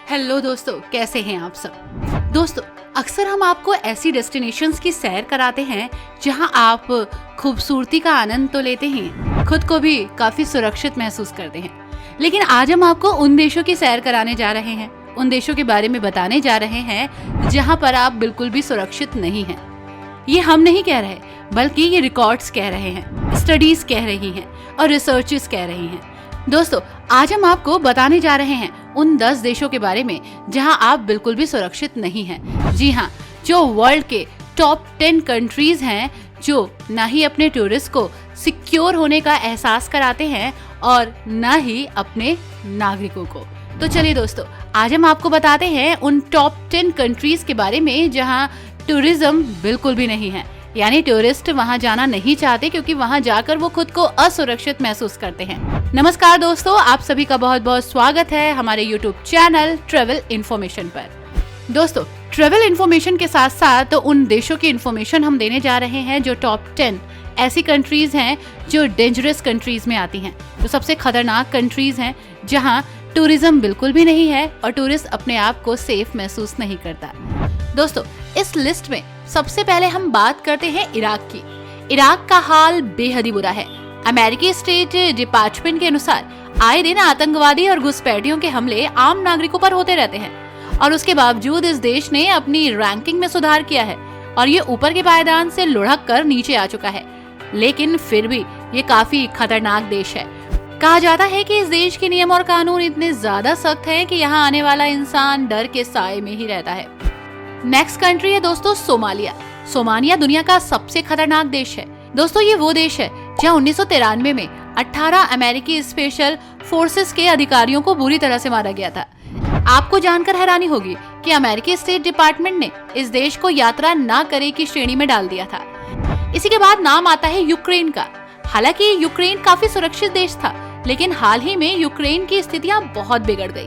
Hello दोस्तों, कैसे हैं आप सब। दोस्तों, अक्सर हम आपको ऐसी डेस्टिनेशंस की सैर कराते हैं जहां आप खूबसूरती का आनंद तो लेते हैं, खुद को भी काफी सुरक्षित महसूस करते हैं। लेकिन आज हम आपको उन देशों की सैर कराने जा रहे हैं, उन देशों के बारे में बताने जा रहे हैं जहां पर आप बिल्कुल भी सुरक्षित नहीं हैं। ये हम नहीं कह रहे, बल्कि ये रिकॉर्ड्स कह रहे हैं, स्टडीज कह रही हैं और रिसर्चेस कह रही हैं। दोस्तों, आज हम आपको बताने जा रहे हैं उन 10 देशों के बारे में जहां आप बिल्कुल भी सुरक्षित नहीं हैं। जी हाँ, जो वर्ल्ड के टॉप 10 कंट्रीज हैं जो ना ही अपने टूरिस्ट को सिक्योर होने का एहसास कराते हैं और ना ही अपने नागरिकों को। तो चलिए दोस्तों, आज हम आपको बताते हैं उन टॉप 10 कंट्रीज के बारे में जहां टूरिज्म बिल्कुल भी नहीं है, यानी टूरिस्ट वहां जाना नहीं चाहते क्योंकि वहां जाकर वो खुद को असुरक्षित महसूस करते हैं। नमस्कार दोस्तों, आप सभी का बहुत बहुत स्वागत है हमारे YouTube चैनल ट्रेवल इन्फॉर्मेशन पर। दोस्तों, ट्रेवल इन्फॉर्मेशन के साथ साथ उन देशों की इन्फॉर्मेशन हम देने जा रहे हैं जो टॉप 10 ऐसी कंट्रीज हैं जो डेंजरस कंट्रीज में आती हैं, जो सबसे खतरनाक कंट्रीज हैं जहां टूरिज्म बिल्कुल भी नहीं है और टूरिस्ट अपने आप को सेफ महसूस नहीं करता। दोस्तों, इस लिस्ट में सबसे पहले हम बात करते हैं इराक की। इराक का हाल बेहद ही बुरा है। अमेरिकी स्टेट डिपार्टमेंट के अनुसार आए दिन आतंकवादी और घुसपैठियों के हमले आम नागरिकों पर होते रहते हैं और उसके बावजूद इस देश ने अपनी रैंकिंग में सुधार किया है और ये ऊपर के पायदान से लुढ़क कर नीचे आ चुका है। लेकिन फिर भी ये काफी खतरनाक देश है। कहा जाता है कि इस देश के नियम और कानून इतने ज्यादा सख्त हैं कि यहाँ आने वाला इंसान डर के साए में ही रहता है। नेक्स्ट कंट्री है दोस्तों सोमालिया। सोमालिया दुनिया का सबसे खतरनाक देश है। दोस्तों, ये वो देश है जहाँ 1993 में 18 अमेरिकी स्पेशल फोर्सेस के अधिकारियों को बुरी तरह से मारा गया था। आपको जानकर हैरानी होगी कि अमेरिकी स्टेट डिपार्टमेंट ने इस देश को यात्रा ना करे की श्रेणी में डाल दिया था। इसी के बाद नाम आता है यूक्रेन का। हालांकि यूक्रेन काफी सुरक्षित देश था, लेकिन हाल ही में यूक्रेन की स्थितियां बहुत बिगड़ गई।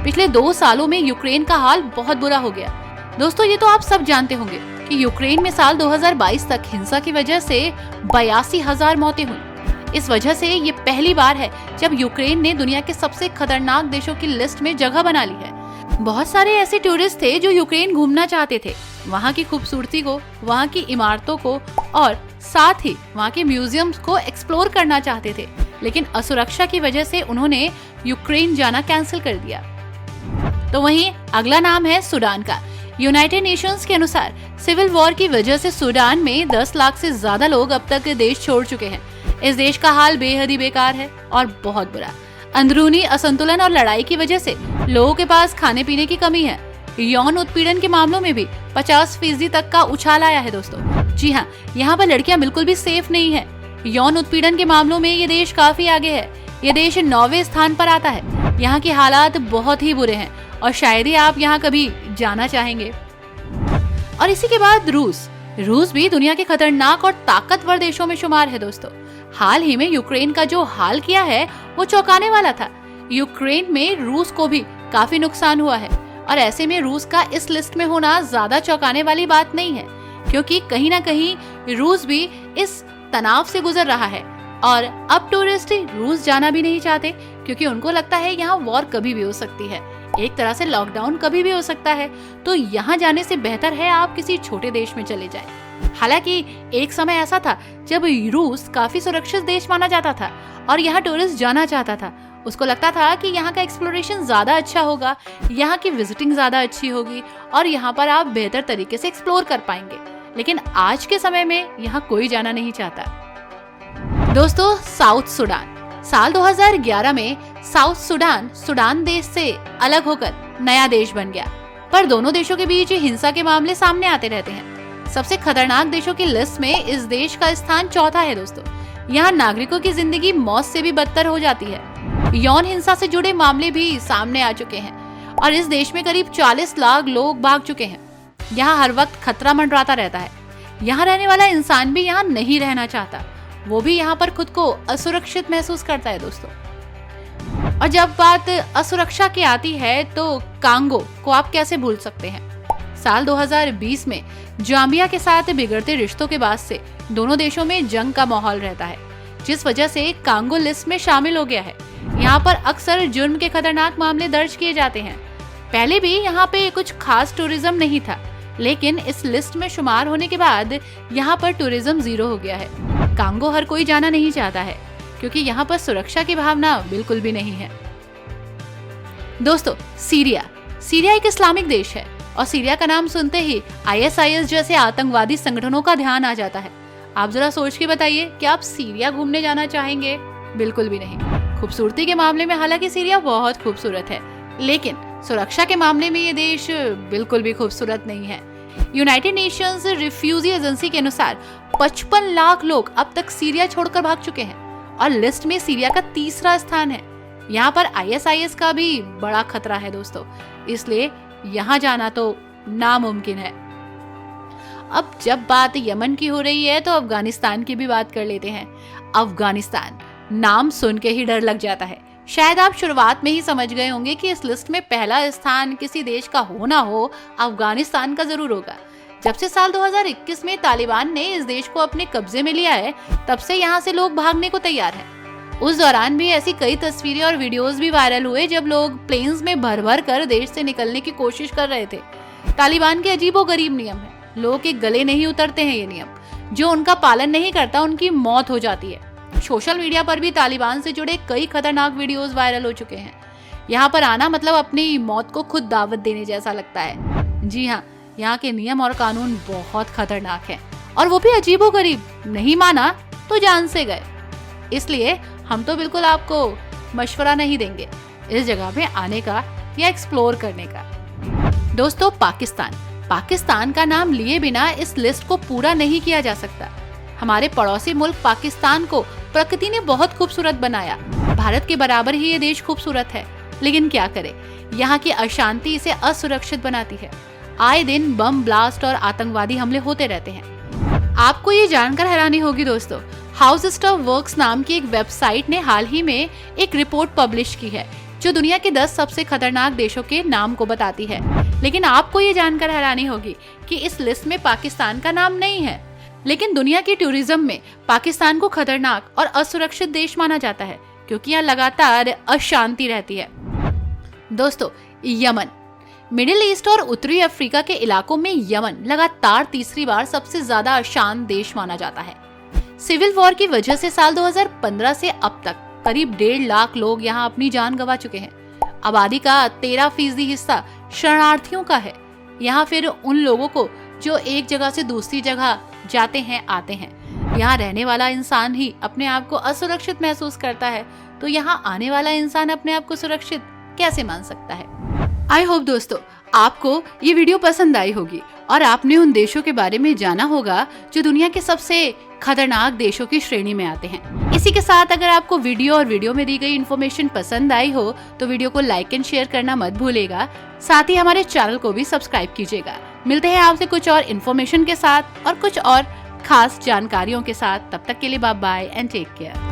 पिछले 2 सालों में यूक्रेन का हाल बहुत बुरा हो गया। दोस्तों, ये तो आप सब जानते होंगे कि यूक्रेन में साल 2022 तक हिंसा की वजह से 82,000 मौतें हुई। इस वजह से ये पहली बार है जब यूक्रेन ने दुनिया के सबसे खतरनाक देशों की लिस्ट में जगह बना ली है। बहुत सारे ऐसे टूरिस्ट थे जो यूक्रेन घूमना चाहते थे, वहाँ की खूबसूरती को, वहाँ की इमारतों को और साथ ही वहाँ के म्यूजियम्स को एक्सप्लोर करना चाहते थे, लेकिन असुरक्षा की वजह से उन्होंने यूक्रेन जाना कैंसिल कर दिया। तो वहीं अगला नाम है सूडान का। यूनाइटेड नेशंस के अनुसार सिविल वॉर की वजह से सूडान में 10 लाख से ज्यादा लोग अब तक देश छोड़ चुके हैं। इस देश का हाल बेहद ही बेकार है और बहुत बुरा। अंदरूनी असंतुलन और लड़ाई की वजह से लोगों के पास खाने पीने की कमी है। यौन उत्पीड़न के मामलों में भी 50% तक का उछाल आया है दोस्तों। जी हाँ, यहाँ पर लड़कियां बिल्कुल भी सेफ नहीं है। यौन उत्पीड़न के मामलों में ये देश काफी आगे है। ये देश 9वें स्थान पर आता है। यहाँ के हालात बहुत ही बुरे हैं और शायद ही आप यहाँ कभी जाना चाहेंगे। और इसी के बाद रूस भी दुनिया के खतरनाक और ताकतवर देशों में शुमार है दोस्तों। हाल ही में यूक्रेन का जो हाल किया है वो चौंकाने वाला था। यूक्रेन में रूस को भी काफी नुकसान हुआ है और ऐसे में रूस का इस लिस्ट में होना ज्यादा चौंकाने वाली बात नहीं है, क्योंकि कहीं ना कहीं रूस भी इस तनाव से गुजर रहा है और अब टूरिस्ट रूस जाना भी नहीं चाहते क्योंकि उनको लगता है यहाँ वॉर कभी भी हो सकती है, एक तरह से लॉकडाउन कभी भी हो सकता है। तो यहाँ जाने से बेहतर है आप किसी छोटे देश में चले जाएं। हालांकि एक समय ऐसा था जब रूस काफी सुरक्षित देश माना जाता था और यहाँ टूरिस्ट जाना चाहता था। उसको लगता था कि यहाँ का एक्सप्लोरेशन ज्यादा अच्छा होगा, यहाँ की विजिटिंग ज्यादा अच्छी होगी और यहाँ पर आप बेहतर तरीके से एक्सप्लोर कर पाएंगे। लेकिन आज के समय में यहाँ कोई जाना नहीं चाहता। दोस्तों, साउथ सूडान। साल 2011 में साउथ सूडान देश से अलग होकर नया देश बन गया, पर दोनों देशों के बीच हिंसा के मामले सामने आते रहते हैं। सबसे खतरनाक देशों की लिस्ट में इस देश का स्थान 4था है दोस्तों। यहाँ नागरिकों की जिंदगी मौत से भी बदतर हो जाती है। यौन हिंसा से जुड़े मामले भी सामने आ चुके हैं और इस देश में करीब 40 लाख लोग भाग चुके हैं। यहाँ हर वक्त खतरा मंडराता रहता है। यहाँ रहने वाला इंसान भी यहाँ नहीं रहना चाहता, वो भी यहाँ पर खुद को असुरक्षित महसूस करता है दोस्तों। और जब बात असुरक्षा की आती है तो कांगो को आप कैसे भूल सकते हैं। साल 2020 में जाम्बिया के साथ बिगड़ते रिश्तों के बाद से दोनों देशों में जंग का माहौल रहता है। जिस वजह से कांगो लिस्ट में शामिल हो गया है। यहाँ पर अक्सर जुर्म के खतरनाक मामले दर्ज किए जाते हैं। पहले भी यहाँ पे कुछ खास टूरिज्म नहीं था, लेकिन इस लिस्ट में शुमार होने के बाद यहाँ पर टूरिज्म जीरो हो गया है। कांगो हर कोई जाना नहीं चाहता है, क्योंकि यहाँ पर सुरक्षा की भावना बिल्कुल भी नहीं है। दोस्तों, सीरिया एक इस्लामिक देश है और सीरिया का नाम सुनते ही ISIS जैसे आतंकवादी संगठनों का ध्यान आ जाता है। आप जरा सोच के बताइए कि आप सीरिया घूमने जाना चाहेंगे? बिल्कुल भी नहीं। खूबसूरती के मामले में हालांकि सीरिया बहुत खूबसूरत है, लेकिन सुरक्षा के मामले में ये देश बिल्कुल भी खूबसूरत नहीं है। यूनाइटेड नेशंस रिफ्यूजी एजेंसी के अनुसार 55 लाख लोग अब तक सीरिया छोड़कर भाग चुके हैं और लिस्ट में सीरिया का तीसरा स्थान है। यहाँ पर ISIS का भी बड़ा खतरा है दोस्तों, इसलिए यहाँ जाना तो नामुमकिन है। अब जब बात यमन की हो रही है तो अफगानिस्तान की भी बात कर लेते हैं। अफगानिस्तान नाम सुन के ही डर लग जाता है। शायद आप शुरुआत में ही समझ गए होंगे कि इस लिस्ट में पहला स्थान किसी देश का हो ना हो, अफगानिस्तान का जरूर होगा। जब से साल 2021 में तालिबान ने इस देश को अपने कब्जे में लिया है, तब से यहाँ से लोग भागने को तैयार हैं। उस दौरान भी ऐसी कई तस्वीरें और वीडियोस भी वायरल हुए जब लोग प्लेन्स में भर भर कर देश से निकलने की कोशिश कर रहे थे। तालिबान के अजीबोगरीब नियम है, लोगों के गले नहीं उतरते हैं ये नियम। जो उनका पालन नहीं करता उनकी मौत हो जाती है। सोशल मीडिया पर भी तालिबान से जुड़े कई खतरनाक वीडियोस वायरल हो चुके हैं। यहाँ पर आना मतलब अपनी मौत को खुद दावत देने जैसा लगता है। जी हाँ, यहाँ के नियम और कानून बहुत खतरनाक हैं और वो भी अजीबोगरीब। नहीं माना तो जान से गए। इसलिए हम तो बिल्कुल आपको मशवरा नहीं देंगे इस जगह में आने का या एक्सप्लोर करने का। दोस्तों, पाकिस्तान का नाम लिए बिना इस लिस्ट को पूरा नहीं किया जा सकता। हमारे पड़ोसी मुल्क पाकिस्तान को प्रकृति ने बहुत खूबसूरत बनाया। भारत के बराबर ही ये देश खूबसूरत है, लेकिन क्या करे, यहाँ की अशांति इसे असुरक्षित बनाती है। आए दिन बम ब्लास्ट और आतंकवादी हमले होते रहते हैं। आपको ये जानकर हैरानी होगी दोस्तों, हाउस स्टफ वर्क्स नाम की एक वेबसाइट ने हाल ही में एक रिपोर्ट पब्लिश की है जो दुनिया के 10 सबसे खतरनाक देशों के नाम को बताती है। लेकिन आपको ये जानकर हैरानी होगी कि इस लिस्ट में पाकिस्तान का नाम नहीं है। लेकिन दुनिया की टूरिज्म में पाकिस्तान को खतरनाक और असुरक्षित देश माना जाता है, क्योंकि यहाँ लगातार अशांति रहती है। दोस्तों, यमन, मिडिल ईस्ट और उत्तरी अफ्रीका के इलाकों में यमन लगातार तीसरी बार सबसे ज्यादा अशांत देश माना जाता है। सिविल वॉर की वजह से साल 2015 से अब तक करीब 1.5 लाख लोग यहाँ अपनी जान गंवा चुके हैं। आबादी का 13% हिस्सा शरणार्थियों का है। यहाँ फिर उन लोगों को जो एक जगह से दूसरी जगह जाते हैं आते हैं। यहाँ रहने वाला इंसान ही अपने आप को असुरक्षित महसूस करता है, तो यहाँ आने वाला इंसान अपने आप को सुरक्षित कैसे मान सकता है। आई होप दोस्तों आपको ये वीडियो पसंद आई होगी और आपने उन देशों के बारे में जाना होगा जो दुनिया के सबसे खतरनाक देशों की श्रेणी में आते हैं। इसी के साथ अगर आपको वीडियो और वीडियो में दी गई इन्फॉर्मेशन पसंद आई हो तो वीडियो को लाइक एंड शेयर करना मत भूलिएगा। साथ ही हमारे चैनल को भी सब्सक्राइब कीजिएगा। मिलते हैं आपसे कुछ और इन्फॉर्मेशन के साथ और कुछ और खास जानकारियों के साथ। तब तक के लिए bye bye and take care.